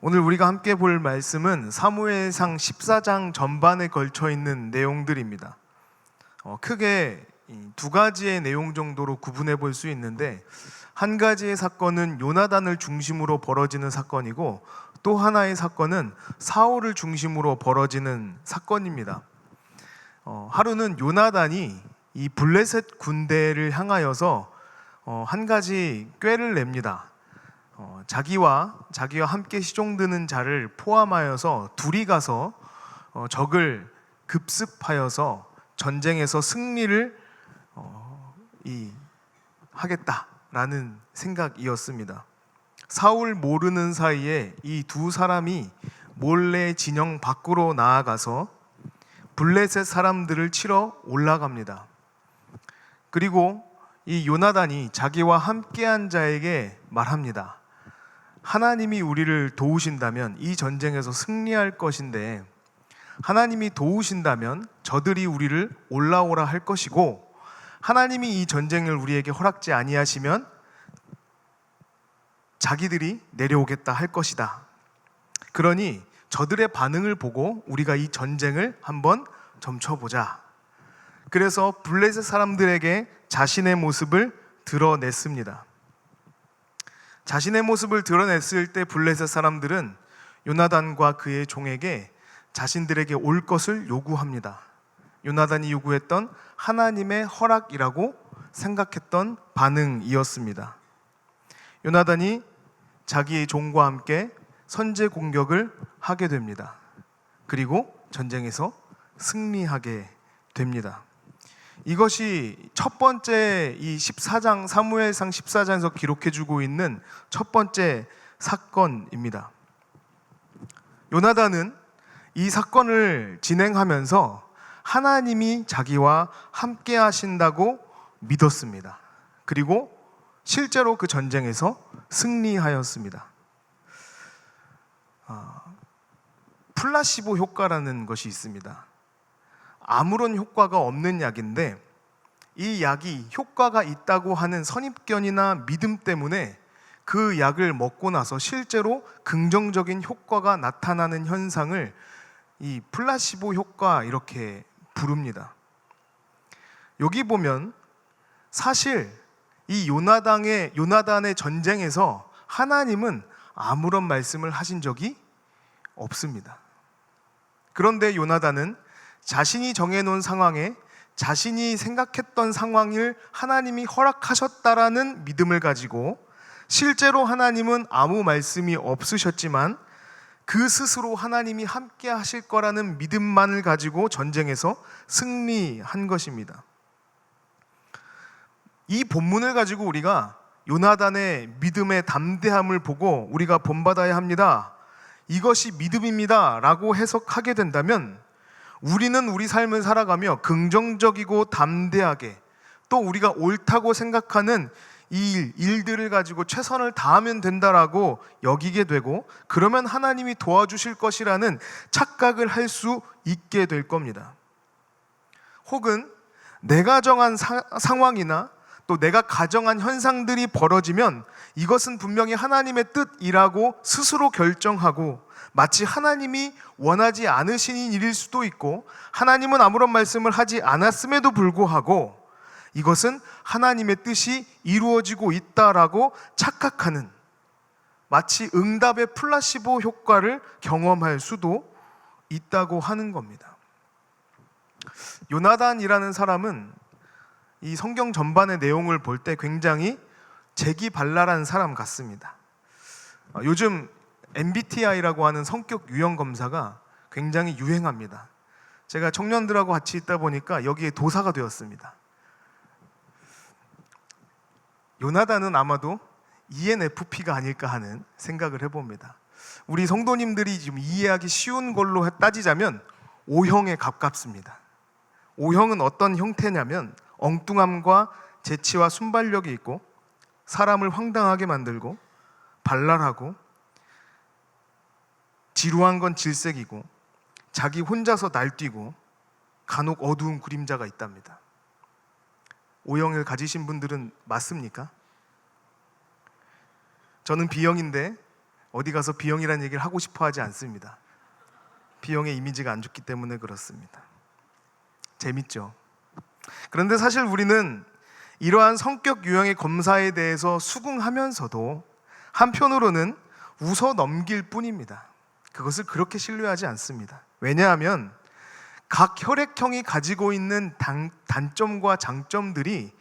오늘 우리가 함께 볼 말씀은 사무엘상 14장 전반에 걸쳐 있는 내용들입니다. 크게 두 가지의 내용 정도로 구분해 볼 수 있는데, 한 가지의 사건은 요나단을 중심으로 벌어지는 사건이고, 또 하나의 사건은 사울을 중심으로 벌어지는 사건입니다. 하루는 요나단이 이 블레셋 군대를 향하여서 한 가지 꾀를 냅니다. 자기와 함께 시종드는 자를 포함하여서 둘이 가서 적을 급습하여서 전쟁에서 승리를 하겠다라는 생각이었습니다. 사울 모르는 사이에 이 두 사람이 몰래 진영 밖으로 나아가서 블레셋 사람들을 치러 올라갑니다. 그리고 이 요나단이 자기와 함께한 자에게 말합니다. 하나님이 우리를 도우신다면 이 전쟁에서 승리할 것인데, 하나님이 도우신다면 저들이 우리를 올라오라 할 것이고, 하나님이 이 전쟁을 우리에게 허락지 아니하시면 자기들이 내려오겠다 할 것이다. 그러니 저들의 반응을 보고 우리가 이 전쟁을 한번 점쳐보자. 그래서 블레셋 사람들에게 자신의 모습을 드러냈습니다. 자신의 모습을 드러냈을 때 블레셋 사람들은 요나단과 그의 종에게 자신들에게 올 것을 요구합니다. 요나단이 요구했던 하나님의 허락이라고 생각했던 반응이었습니다. 요나단이 자기의 종과 함께 선제 공격을 하게 됩니다. 그리고 전쟁에서 승리하게 됩니다. 이것이 첫 번째 이 14장 사무엘상 14장에서 기록해주고 있는 첫 번째 사건입니다. 요나단은 이 사건을 진행하면서 하나님이 자기와 함께 하신다고 믿었습니다. 그리고 실제로 그 전쟁에서 승리하였습니다. 플라시보 효과라는 것이 있습니다. 아무런 효과가 없는 약인데, 이 약이 효과가 있다고 하는 선입견이나 믿음 때문에 그 약을 먹고 나서 실제로 긍정적인 효과가 나타나는 현상을 이 플라시보 효과 이렇게 부릅니다. 여기 보면 사실 이 요나단의 전쟁에서 하나님은 아무런 말씀을 하신 적이 없습니다. 그런데 요나단은 자신이 정해놓은 상황에 자신이 생각했던 상황을 하나님이 허락하셨다라는 믿음을 가지고, 실제로 하나님은 아무 말씀이 없으셨지만 그 스스로 하나님이 함께 하실 거라는 믿음만을 가지고 전쟁에서 승리한 것입니다. 이 본문을 가지고 우리가 요나단의 믿음의 담대함을 보고 우리가 본받아야 합니다, 이것이 믿음입니다 라고 해석하게 된다면, 우리는 우리 삶을 살아가며 긍정적이고 담대하게, 또 우리가 옳다고 생각하는 이 일들을 가지고 최선을 다하면 된다라고 여기게 되고, 그러면 하나님이 도와주실 것이라는 착각을 할 수 있게 될 겁니다. 혹은 내가 정한 상황이나 또 내가 가정한 현상들이 벌어지면 이것은 분명히 하나님의 뜻이라고 스스로 결정하고, 마치 하나님이 원하지 않으신 일일 수도 있고, 하나님은 아무런 말씀을 하지 않았음에도 불구하고 이것은 하나님의 뜻이 이루어지고 있다라고 착각하는, 마치 응답의 플라시보 효과를 경험할 수도 있다고 하는 겁니다. 요나단이라는 사람은 이 성경 전반의 내용을 볼 때 굉장히 재기발랄한 사람 같습니다. 요즘 MBTI라고 하는 성격 유형 검사가 굉장히 유행합니다. 제가 청년들하고 같이 있다 보니까 여기에 도사가 되었습니다. 요나단은 아마도 ENFP가 아닐까 하는 생각을 해봅니다. 우리 성도님들이 지금 이해하기 쉬운 걸로 따지자면 O형에 가깝습니다. O형은 어떤 형태냐면 엉뚱함과 재치와 순발력이 있고, 사람을 황당하게 만들고, 발랄하고, 지루한 건 질색이고, 자기 혼자서 날뛰고, 간혹 어두운 그림자가 있답니다. O형을 가지신 분들은 맞습니까? 저는 B형인데 어디 가서 B형이라는 얘기를 하고 싶어 하지 않습니다. B형의 이미지가 안 좋기 때문에 그렇습니다. 재밌죠? 그런데 사실 우리는 이러한 성격 유형의 검사에 대해서 수긍하면서도 한편으로는 웃어 넘길 뿐입니다. 그것을 그렇게 신뢰하지 않습니다. 왜냐하면 각 혈액형이 가지고 있는 단점과 장점들이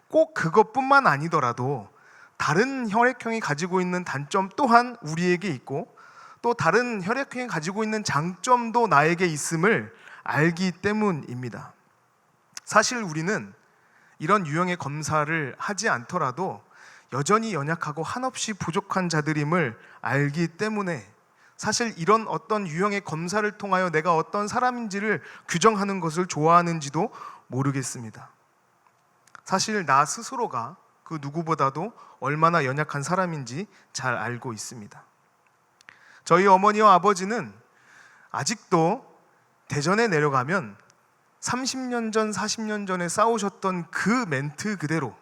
꼭 그것뿐만 아니더라도 다른 혈액형이 가지고 있는 단점 또한 우리에게 있고, 또 다른 혈액형이 가지고 있는 장점도 나에게 있음을 알기 때문입니다. 사실 우리는 이런 유형의 검사를 하지 않더라도 여전히 연약하고 한없이 부족한 자들임을 알기 때문에 사실 이런 어떤 유형의 검사를 통하여 내가 어떤 사람인지를 규정하는 것을 좋아하는지도 모르겠습니다. 사실 나 스스로가 그 누구보다도 얼마나 연약한 사람인지 잘 알고 있습니다. 저희 어머니와 아버지는 아직도 대전에 내려가면 30년 전, 40년 전에 싸우셨던 그 멘트 그대로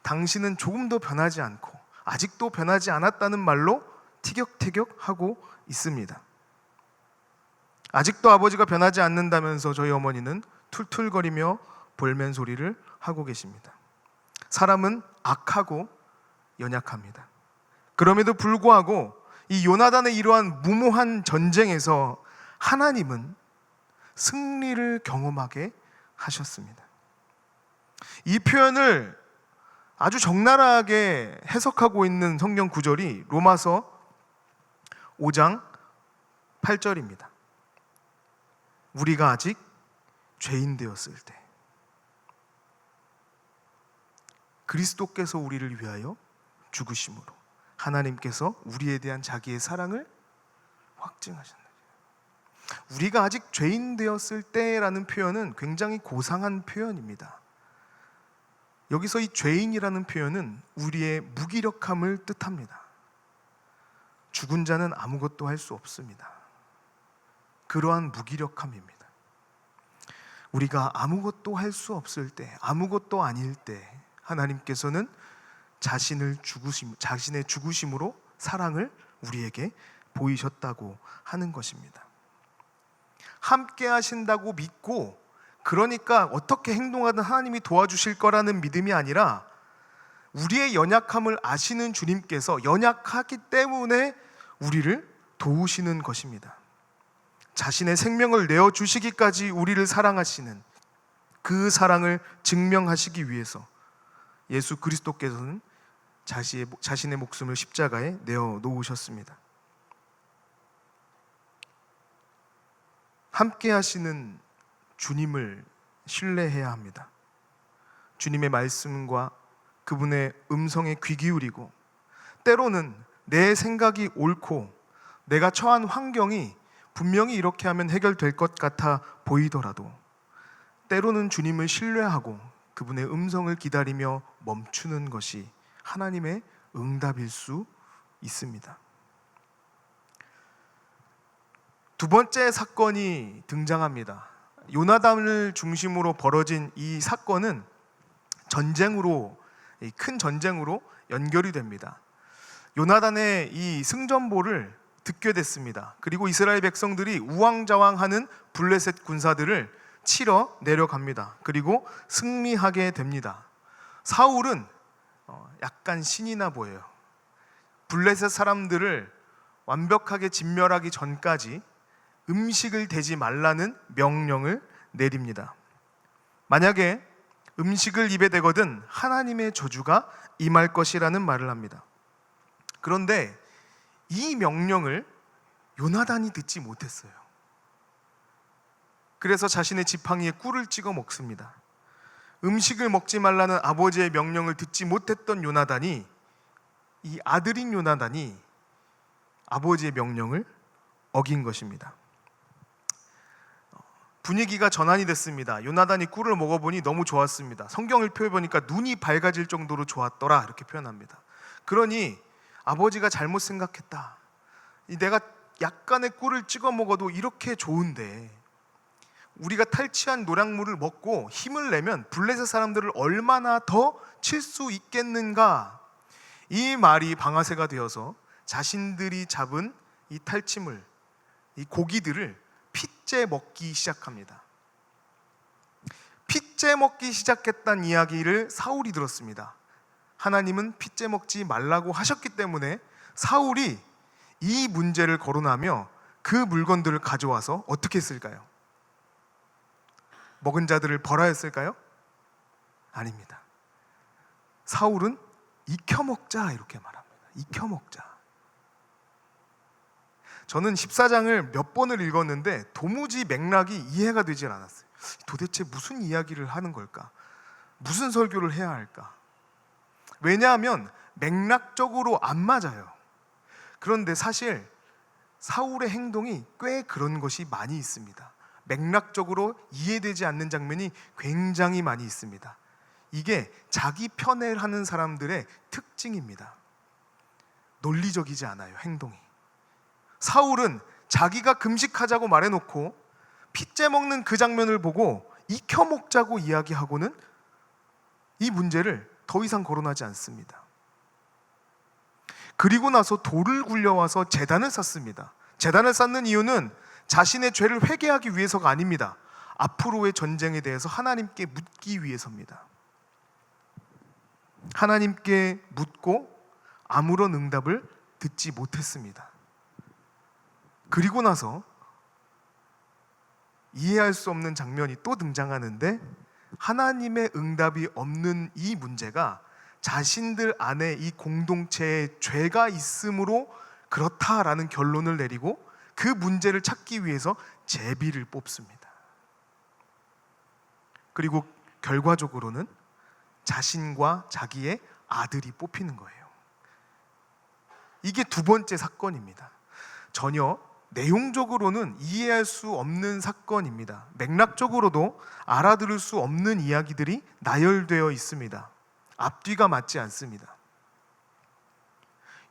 당신은 조금도 변하지 않고 아직도 변하지 않았다는 말로 티격태격하고 있습니다. 아직도 아버지가 변하지 않는다면서 저희 어머니는 툴툴거리며 볼멘 소리를 하고 계십니다. 사람은 악하고 연약합니다. 그럼에도 불구하고 이 요나단의 이러한 무모한 전쟁에서 하나님은 승리를 경험하게 하셨습니다. 이 표현을 아주 적나라하게 해석하고 있는 성경 구절이 로마서 5장 8절입니다. 우리가 아직 죄인 되었을 때 그리스도께서 우리를 위하여 죽으심으로 하나님께서 우리에 대한 자기의 사랑을 확증하셨다. 우리가 아직 죄인 되었을 때라는 표현은 굉장히 고상한 표현입니다. 여기서 이 죄인이라는 표현은 우리의 무기력함을 뜻합니다. 죽은 자는 아무것도 할 수 없습니다. 그러한 무기력함입니다. 우리가 아무것도 할 수 없을 때, 아무것도 아닐 때 하나님께서는 자신의 죽으심으로 사랑을 우리에게 보이셨다고 하는 것입니다. 함께 하신다고 믿고, 그러니까 어떻게 행동하든 하나님이 도와주실 거라는 믿음이 아니라 우리의 연약함을 아시는 주님께서 연약하기 때문에 우리를 도우시는 것입니다. 자신의 생명을 내어주시기까지 우리를 사랑하시는 그 사랑을 증명하시기 위해서 예수 그리스도께서는 자신의 목숨을 십자가에 내어놓으셨습니다. 함께 하시는 주님을 신뢰해야 합니다. 주님의 말씀과 그분의 음성에 귀 기울이고, 때로는 내 생각이 옳고 내가 처한 환경이 분명히 이렇게 하면 해결될 것 같아 보이더라도 때로는 주님을 신뢰하고 그분의 음성을 기다리며 멈추는 것이 하나님의 응답일 수 있습니다. 두 번째 사건이 등장합니다. 요나단을 중심으로 벌어진 이 사건은 큰 전쟁으로 연결이 됩니다. 요나단의 이 승전보를 듣게 됐습니다. 그리고 이스라엘 백성들이 우왕좌왕하는 블레셋 군사들을 치러 내려갑니다. 그리고 승리하게 됩니다. 사울은 약간 신이 나 보여요. 블레셋 사람들을 완벽하게 진멸하기 전까지 음식을 대지 말라는 명령을 내립니다. 만약에 음식을 입에 대거든 하나님의 저주가 임할 것이라는 말을 합니다. 그런데 이 명령을 요나단이 듣지 못했어요. 그래서 자신의 지팡이에 꿀을 찍어 먹습니다. 음식을 먹지 말라는 아버지의 명령을 듣지 못했던 요나단이, 이 아들인 요나단이 아버지의 명령을 어긴 것입니다. 분위기가 전환이 됐습니다. 요나단이 꿀을 먹어보니 너무 좋았습니다. 성경을 표해보니까 눈이 밝아질 정도로 좋았더라, 이렇게 표현합니다. 그러니 아버지가 잘못 생각했다. 내가 약간의 꿀을 찍어 먹어도 이렇게 좋은데 우리가 탈취한 노략물을 먹고 힘을 내면 블레셋 사람들을 얼마나 더 칠 수 있겠는가. 이 말이 방아쇠가 되어서 자신들이 잡은 이 탈취물, 이 고기들을 핏째 먹기 시작합니다. 핏째 먹기 시작했다는 이야기를 사울이 들었습니다. 하나님은 핏째 먹지 말라고 하셨기 때문에 사울이 이 문제를 거론하며 그 물건들을 가져와서 어떻게 했을까요? 먹은 자들을 벌하였을까요? 아닙니다. 사울은 익혀먹자 이렇게 말합니다. 익혀먹자. 저는 14장을 몇 번을 읽었는데 도무지 맥락이 이해가 되질 않았어요. 도대체 무슨 이야기를 하는 걸까? 무슨 설교를 해야 할까? 왜냐하면 맥락적으로 안 맞아요. 그런데 사실 사울의 행동이 꽤 그런 것이 많이 있습니다. 맥락적으로 이해되지 않는 장면이 굉장히 많이 있습니다. 이게 자기 편애를 하는 사람들의 특징입니다. 논리적이지 않아요, 행동이. 사울은 자기가 금식하자고 말해놓고 핏째 먹는 그 장면을 보고 익혀 먹자고 이야기하고는 이 문제를 더 이상 거론하지 않습니다. 그리고 나서 돌을 굴려와서 제단을 쌓습니다. 제단을 쌓는 이유는 자신의 죄를 회개하기 위해서가 아닙니다. 앞으로의 전쟁에 대해서 하나님께 묻기 위해서입니다. 하나님께 묻고 아무런 응답을 듣지 못했습니다. 그리고 나서 이해할 수 없는 장면이 또 등장하는데, 하나님의 응답이 없는 이 문제가 자신들 안에 이 공동체에 죄가 있으므로 그렇다라는 결론을 내리고 그 문제를 찾기 위해서 제비를 뽑습니다. 그리고 결과적으로는 자신과 자기의 아들이 뽑히는 거예요. 이게 두 번째 사건입니다. 전혀 내용적으로는 이해할 수 없는 사건입니다. 맥락적으로도 알아들을 수 없는 이야기들이 나열되어 있습니다. 앞뒤가 맞지 않습니다.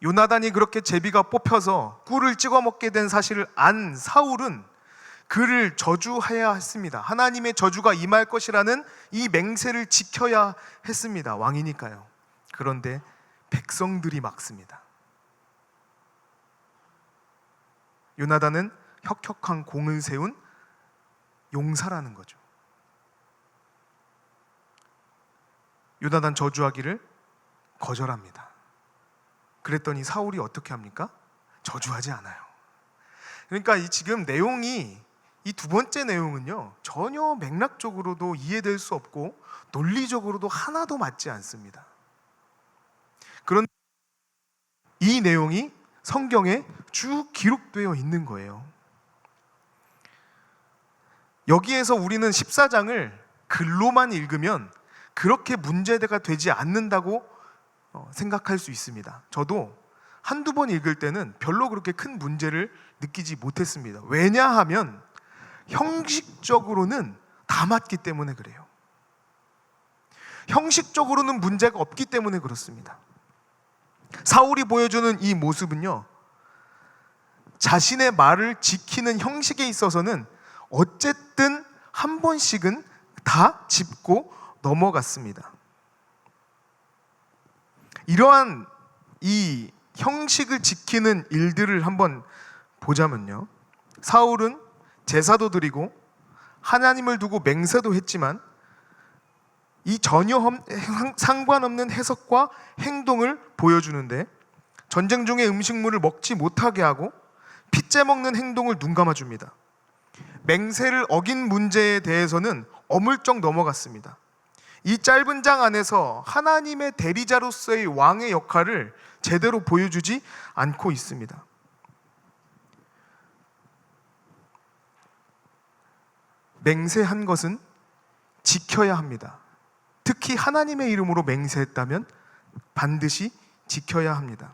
요나단이 그렇게 제비가 뽑혀서 꿀을 찍어 먹게 된 사실을 안 사울은 그를 저주해야 했습니다. 하나님의 저주가 임할 것이라는 이 맹세를 지켜야 했습니다. 왕이니까요. 그런데 백성들이 막습니다. 요나단은 혁혁한 공을 세운 용사라는 거죠. 요나단 저주하기를 거절합니다. 그랬더니 사울이 어떻게 합니까? 저주하지 않아요. 그러니까 지금 내용이, 이 두 번째 내용은요, 전혀 맥락적으로도 이해될 수 없고 논리적으로도 하나도 맞지 않습니다. 그런데 이 내용이 성경에 쭉 기록되어 있는 거예요. 여기에서 우리는 14장을 글로만 읽으면 그렇게 문제가 되지 않는다고 생각할 수 있습니다. 저도 한두 번 읽을 때는 별로 그렇게 큰 문제를 느끼지 못했습니다. 왜냐하면 형식적으로는 다 맞기 때문에 그래요. 형식적으로는 문제가 없기 때문에 그렇습니다. 사울이 보여주는 이 모습은요, 자신의 말을 지키는 형식에 있어서는 어쨌든 한 번씩은 다 짚고 넘어갔습니다. 이러한 이 형식을 지키는 일들을 한번 보자면요, 사울은 제사도 드리고 하나님을 두고 맹세도 했지만 이 전혀 상관없는 해석과 행동을 보여주는데, 전쟁 중에 음식물을 먹지 못하게 하고 핏째 먹는 행동을 눈감아줍니다. 맹세를 어긴 문제에 대해서는 어물쩍 넘어갔습니다. 이 짧은 장 안에서 하나님의 대리자로서의 왕의 역할을 제대로 보여주지 않고 있습니다. 맹세한 것은 지켜야 합니다. 특히 하나님의 이름으로 맹세했다면 반드시 지켜야 합니다.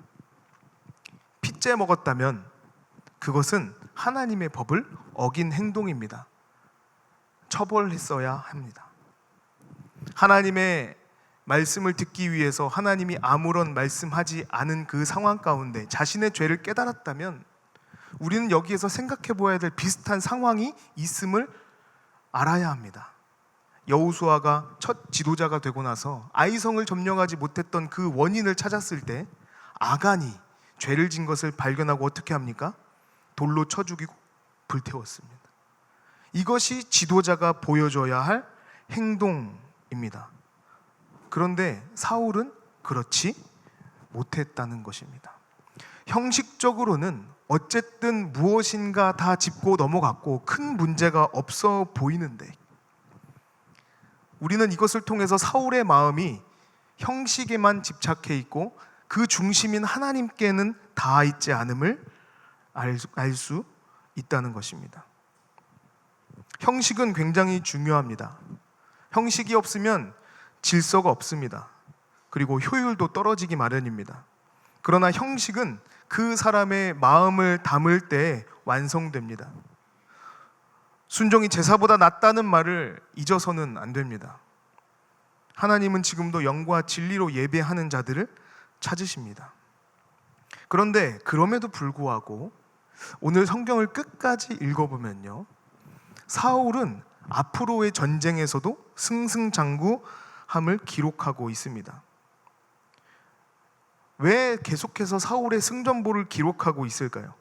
핏째 먹었다면 그것은 하나님의 법을 어긴 행동입니다. 처벌했어야 합니다. 하나님의 말씀을 듣기 위해서 하나님이 아무런 말씀하지 않은 그 상황 가운데 자신의 죄를 깨달았다면 우리는 여기에서 생각해 보아야 될 비슷한 상황이 있음을 알아야 합니다. 여호수아가 첫 지도자가 되고 나서 아이성을 점령하지 못했던 그 원인을 찾았을 때 아간이 죄를 진 것을 발견하고 어떻게 합니까? 돌로 쳐 죽이고 불태웠습니다. 이것이 지도자가 보여줘야 할 행동입니다. 그런데 사울은 그렇지 못했다는 것입니다. 형식적으로는 어쨌든 무엇인가 다 짚고 넘어갔고 큰 문제가 없어 보이는데, 우리는 이것을 통해서 사울의 마음이 형식에만 집착해 있고 그 중심인 하나님께는 닿아 있지 않음을 알 수 있다는 것입니다. 형식은 굉장히 중요합니다. 형식이 없으면 질서가 없습니다. 그리고 효율도 떨어지기 마련입니다. 그러나 형식은 그 사람의 마음을 담을 때 완성됩니다. 순종이 제사보다 낫다는 말을 잊어서는 안 됩니다. 하나님은 지금도 영과 진리로 예배하는 자들을 찾으십니다. 그런데 그럼에도 불구하고 오늘 성경을 끝까지 읽어보면요, 사울은 앞으로의 전쟁에서도 승승장구함을 기록하고 있습니다. 왜 계속해서 사울의 승전보를 기록하고 있을까요?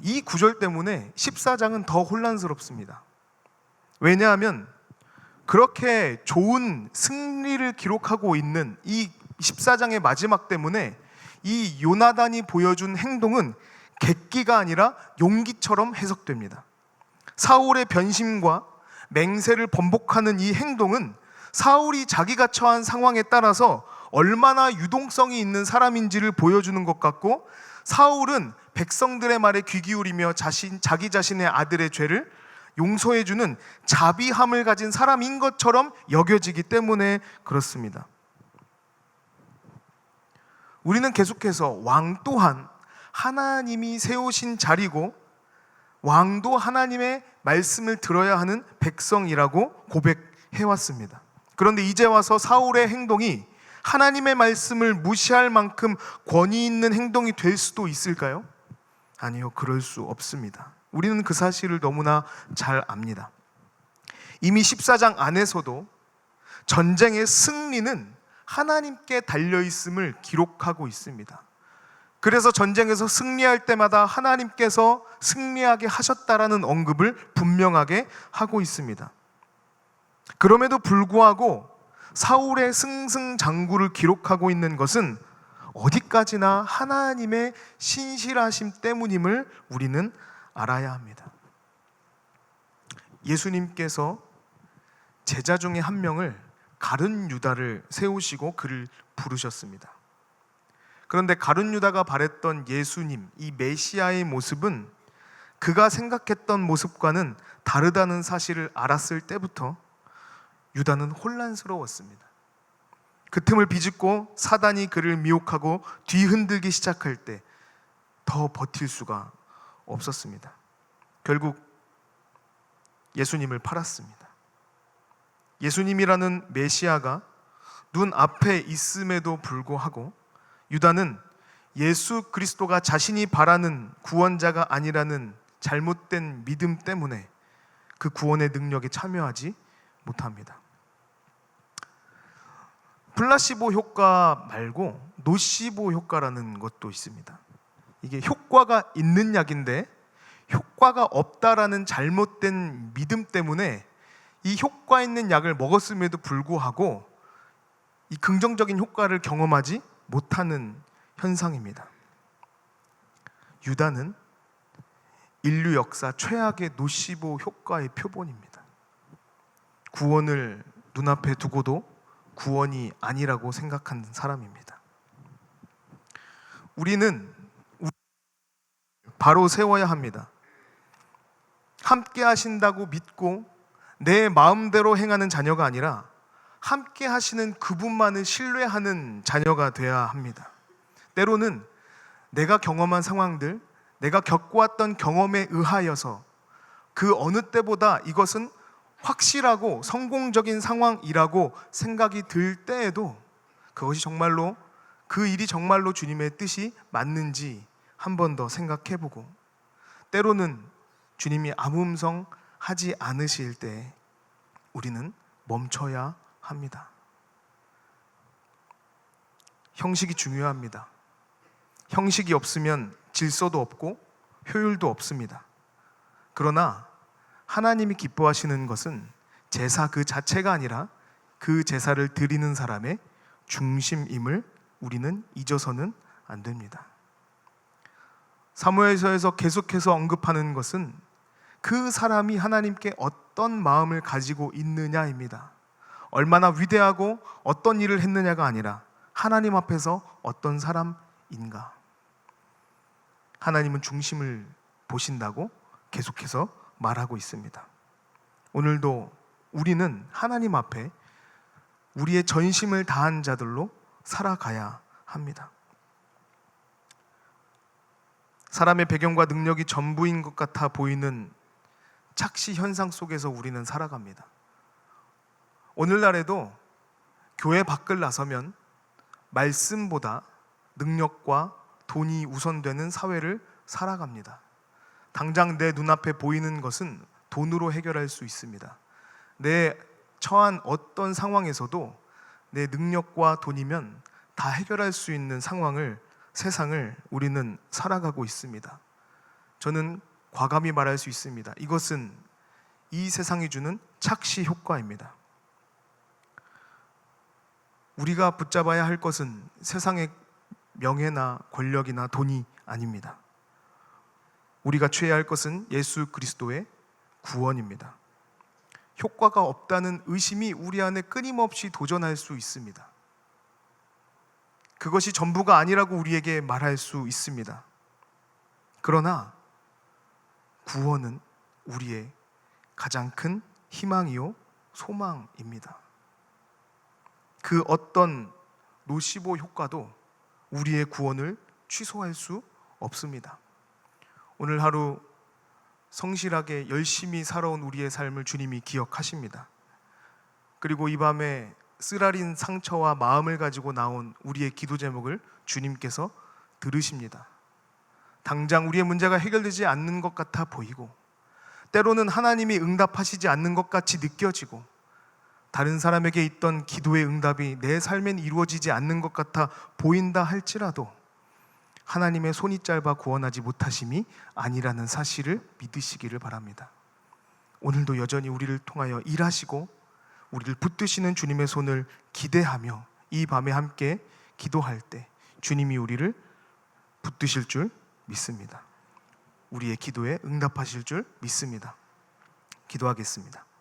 이 구절 때문에 14장은 더 혼란스럽습니다. 왜냐하면 그렇게 좋은 승리를 기록하고 있는 이 14장의 마지막 때문에 이 요나단이 보여준 행동은 객기가 아니라 용기처럼 해석됩니다. 사울의 변심과 맹세를 번복하는 이 행동은 사울이 자기가 처한 상황에 따라서 얼마나 유동성이 있는 사람인지를 보여주는 것 같고, 사울은 백성들의 말에 귀 기울이며 자기 자신의 아들의 죄를 용서해주는 자비함을 가진 사람인 것처럼 여겨지기 때문에 그렇습니다. 우리는 계속해서 왕 또한 하나님이 세우신 자리고 왕도 하나님의 말씀을 들어야 하는 백성이라고 고백해왔습니다. 그런데 이제 와서 사울의 행동이 하나님의 말씀을 무시할 만큼 권위 있는 행동이 될 수도 있을까요? 아니요, 그럴 수 없습니다. 우리는 그 사실을 너무나 잘 압니다. 이미 14장 안에서도 전쟁의 승리는 하나님께 달려있음을 기록하고 있습니다. 그래서 전쟁에서 승리할 때마다 하나님께서 승리하게 하셨다라는 언급을 분명하게 하고 있습니다. 그럼에도 불구하고 사울의 승승장구를 기록하고 있는 것은 어디까지나 하나님의 신실하심 때문임을 우리는 알아야 합니다. 예수님께서 제자 중에 한 명을 가룟 유다를 세우시고 그를 부르셨습니다. 그런데 가룟 유다가 바랬던 예수님, 이 메시아의 모습은 그가 생각했던 모습과는 다르다는 사실을 알았을 때부터 유다는 혼란스러웠습니다. 그 틈을 비집고 사단이 그를 미혹하고 뒤흔들기 시작할 때 더 버틸 수가 없었습니다. 결국 예수님을 팔았습니다. 예수님이라는 메시아가 눈앞에 있음에도 불구하고 유다는 예수 그리스도가 자신이 바라는 구원자가 아니라는 잘못된 믿음 때문에 그 구원의 능력에 참여하지 못합니다. 플라시보 효과 말고 노시보 효과라는 것도 있습니다. 이게 효과가 있는 약인데 효과가 없다라는 잘못된 믿음 때문에 이 효과 있는 약을 먹었음에도 불구하고 이 긍정적인 효과를 경험하지 못하는 현상입니다. 유다는 인류 역사 최악의 노시보 효과의 표본입니다. 구원을 눈앞에 두고도 구원이 아니라고 생각하는 사람입니다. 우리는 바로 세워야 합니다. 함께 하신다고 믿고 내 마음대로 행하는 자녀가 아니라 함께 하시는 그분만을 신뢰하는 자녀가 되어야 합니다. 때로는 내가 경험한 상황들, 내가 겪어왔던 경험에 의하여서 그 어느 때보다 이것은 확실하고 성공적인 상황이라고 생각이 들 때에도 그것이 정말로, 그 일이 정말로 주님의 뜻이 맞는지 한 번 더 생각해보고, 때로는 주님이 아무 음성 하지 않으실 때 우리는 멈춰야 합니다. 형식이 중요합니다. 형식이 없으면 질서도 없고 효율도 없습니다. 그러나 하나님이 기뻐하시는 것은 제사 그 자체가 아니라 그 제사를 드리는 사람의 중심임을 우리는 잊어서는 안 됩니다. 사무엘서에서 계속해서 언급하는 것은 그 사람이 하나님께 어떤 마음을 가지고 있느냐입니다. 얼마나 위대하고 어떤 일을 했느냐가 아니라 하나님 앞에서 어떤 사람인가. 하나님은 중심을 보신다고 계속해서 말하고 있습니다. 오늘도 우리는 하나님 앞에 우리의 전심을 다한 자들로 살아가야 합니다. 사람의 배경과 능력이 전부인 것 같아 보이는 착시 현상 속에서 우리는 살아갑니다. 오늘날에도 교회 밖을 나서면 말씀보다 능력과 돈이 우선되는 사회를 살아갑니다. 당장 내 눈앞에 보이는 것은 돈으로 해결할 수 있습니다. 내 처한 어떤 상황에서도 내 능력과 돈이면 다 해결할 수 있는 세상을 우리는 살아가고 있습니다. 저는 과감히 말할 수 있습니다. 이것은 이 세상이 주는 착시 효과입니다. 우리가 붙잡아야 할 것은 세상의 명예나 권력이나 돈이 아닙니다. 우리가 취해야 할 것은 예수 그리스도의 구원입니다. 효과가 없다는 의심이 우리 안에 끊임없이 도전할 수 있습니다. 그것이 전부가 아니라고 우리에게 말할 수 있습니다. 그러나 구원은 우리의 가장 큰 희망이요 소망입니다. 그 어떤 노시보 효과도 우리의 구원을 취소할 수 없습니다. 오늘 하루 성실하게 열심히 살아온 우리의 삶을 주님이 기억하십니다. 그리고 이 밤에 쓰라린 상처와 마음을 가지고 나온 우리의 기도 제목을 주님께서 들으십니다. 당장 우리의 문제가 해결되지 않는 것 같아 보이고, 때로는 하나님이 응답하시지 않는 것 같이 느껴지고, 다른 사람에게 있던 기도의 응답이 내 삶엔 이루어지지 않는 것 같아 보인다 할지라도 하나님의 손이 짧아 구원하지 못하심이 아니라는 사실을 믿으시기를 바랍니다. 오늘도 여전히 우리를 통하여 일하시고 우리를 붙드시는 주님의 손을 기대하며 이 밤에 함께 기도할 때 주님이 우리를 붙드실 줄 믿습니다. 우리의 기도에 응답하실 줄 믿습니다. 기도하겠습니다.